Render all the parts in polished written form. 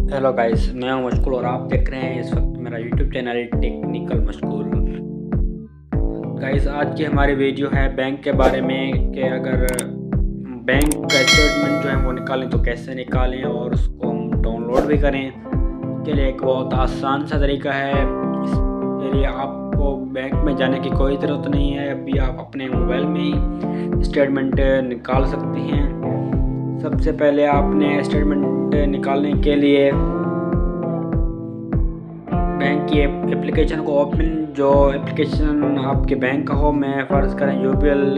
Hello guys, मैं हूं मशगूल और आप देख रहे हैं इस वक्त मेरा यूट्यूब चैनल टेक्निकल मशगूल। गाइस, आज की हमारी वीडियो है बैंक के बारे में कि अगर बैंक का स्टेटमेंट जो है वो निकालें तो कैसे निकालें और उसको हम डाउनलोड भी करें। इसके लिए एक बहुत आसान सा तरीका है। इसके लिए आपको बैंक में जाने की कोई ज़रूरत नहीं है। अभी आप अपने मोबाइल में ही स्टेटमेंट निकाल सकते हैं। सबसे पहले आपने स्टेटमेंट निकालने के लिए बैंक की एप्लीकेशन को जो एप्लीकेशन आपके बैंक का हो, मैं फ़र्ज़ करें यूबीएल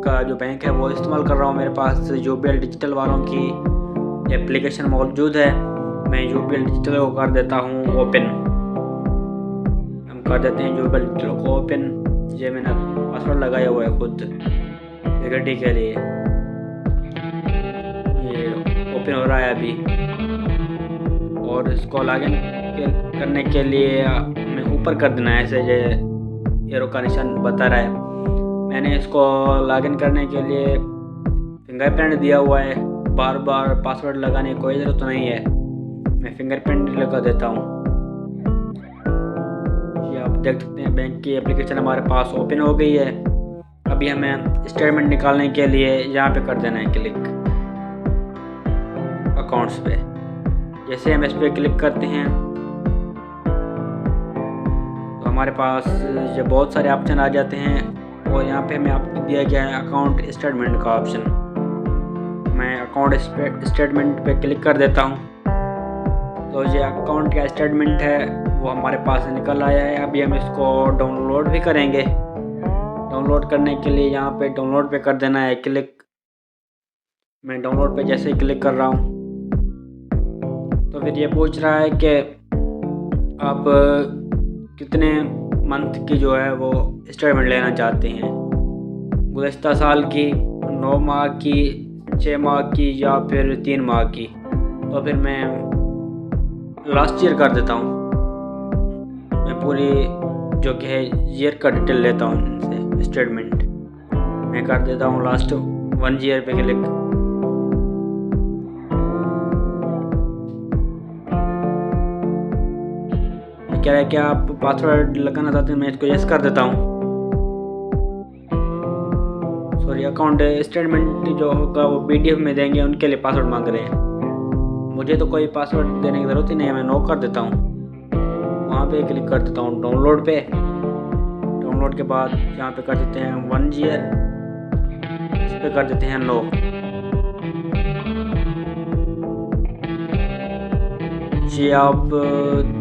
का जो बैंक है वो इस्तेमाल कर रहा हूँ। मेरे पास यूबीएल डिजिटल वालों की एप्लीकेशन मौजूद है। मैं यूबीएल डिजिटल को कर देता हूँ ओपन। हम कर देते हैं यूबीएल डिजिटल को ओपन। ये मैंने पासवर्ड लगाया हुआ है खुद सिक्योरिटी के लिए। ये ओपन हो रहा है अभी। और इसको लॉगिन करने के लिए हमें ऊपर कर देना है, ऐसे ये एरो का निशान बता रहा है। मैंने इसको लॉगिन करने के लिए फिंगरप्रिंट दिया हुआ है। बार बार पासवर्ड लगाने की कोई ज़रूरत नहीं है। मैं फिंगरप्रिंट लगा देता हूँ। ये आप देख सकते हैं बैंक की एप्लीकेशन हमारे पास ओपन हो गई है। अभी हमें स्टेटमेंट निकालने के लिए यहाँ पे कर देना है क्लिक अकाउंट्स पे। जैसे हम इस पर क्लिक करते हैं तो हमारे पास ये बहुत सारे ऑप्शन आ जाते हैं और यहाँ पे हमें आपको दिया गया है अकाउंट स्टेटमेंट का ऑप्शन। मैं अकाउंट स्टेटमेंट पे क्लिक कर देता हूँ तो ये अकाउंट का स्टेटमेंट है वो हमारे पास निकल आया है। अभी हम इसको डाउनलोड भी करेंगे। डाउनलोड करने के लिए यहाँ पे डाउनलोड पे कर देना है क्लिक। मैं डाउनलोड पे जैसे ही क्लिक कर रहा हूँ तो फिर ये पूछ रहा है कि आप कितने मंथ की जो है वो स्टेटमेंट लेना चाहते हैं, गुज़श्ता साल की, 9 माह की, 6 माह की या फिर 3 माह की। तो फिर मैं लास्ट ईयर कर देता हूँ। मैं पूरी जो कि है ईयर का डिटेल लेता हूँ इनसे स्टेटमेंट। मैं कर देता हूँ लास्ट 1 ईयर पे क्लिक। क्या है कि आप पासवर्ड लगाना चाहते हैं, मैं इसको यस कर देता हूँ। सॉरी, अकाउंट स्टेटमेंट जो होगा वो पीडीएफ में देंगे, उनके लिए पासवर्ड मांग रहे हैं। मुझे तो कोई पासवर्ड देने की ज़रूरत ही नहीं है। मैं नो कर देता हूँ। वहाँ पे क्लिक कर देता हूँ डाउनलोड पे। डाउनलोड के बाद यहाँ पे कर देते हैं 1 ईयर, इस पर कर देते हैं नो। ये आप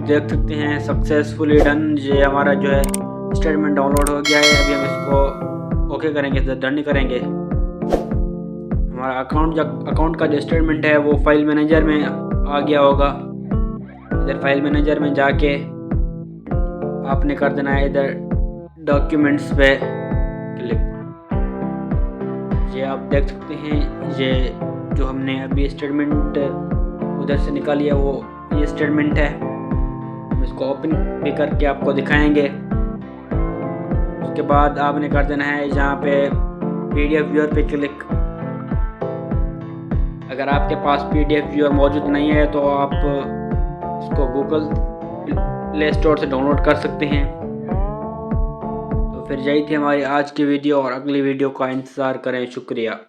देख सकते हैं सक्सेसफुली डन। ये हमारा जो है स्टेटमेंट डाउनलोड हो गया है। अभी हम इसको ओके करेंगे, डन करेंगे। हमारा अकाउंट का जो स्टेटमेंट है वो फाइल मैनेजर में आ गया होगा। इधर फाइल मैनेजर में जाके आपने कर देना है इधर डॉक्यूमेंट्स पे क्लिक। ये आप देख सकते हैं ये जो हमने अभी स्टेटमेंट उधर से निकाली है वो ये स्टेटमेंट है। हम इसको ओपन भी करके आपको दिखाएंगे। उसके बाद आपने कर देना है यहाँ पे पीडीएफ व्यूअर पे क्लिक। अगर आपके पास पीडीएफ व्यूअर मौजूद नहीं है तो आप इसको गूगल प्ले स्टोर से डाउनलोड कर सकते हैं। तो फिर यही थी हमारी आज की वीडियो और अगली वीडियो का इंतज़ार करें। शुक्रिया।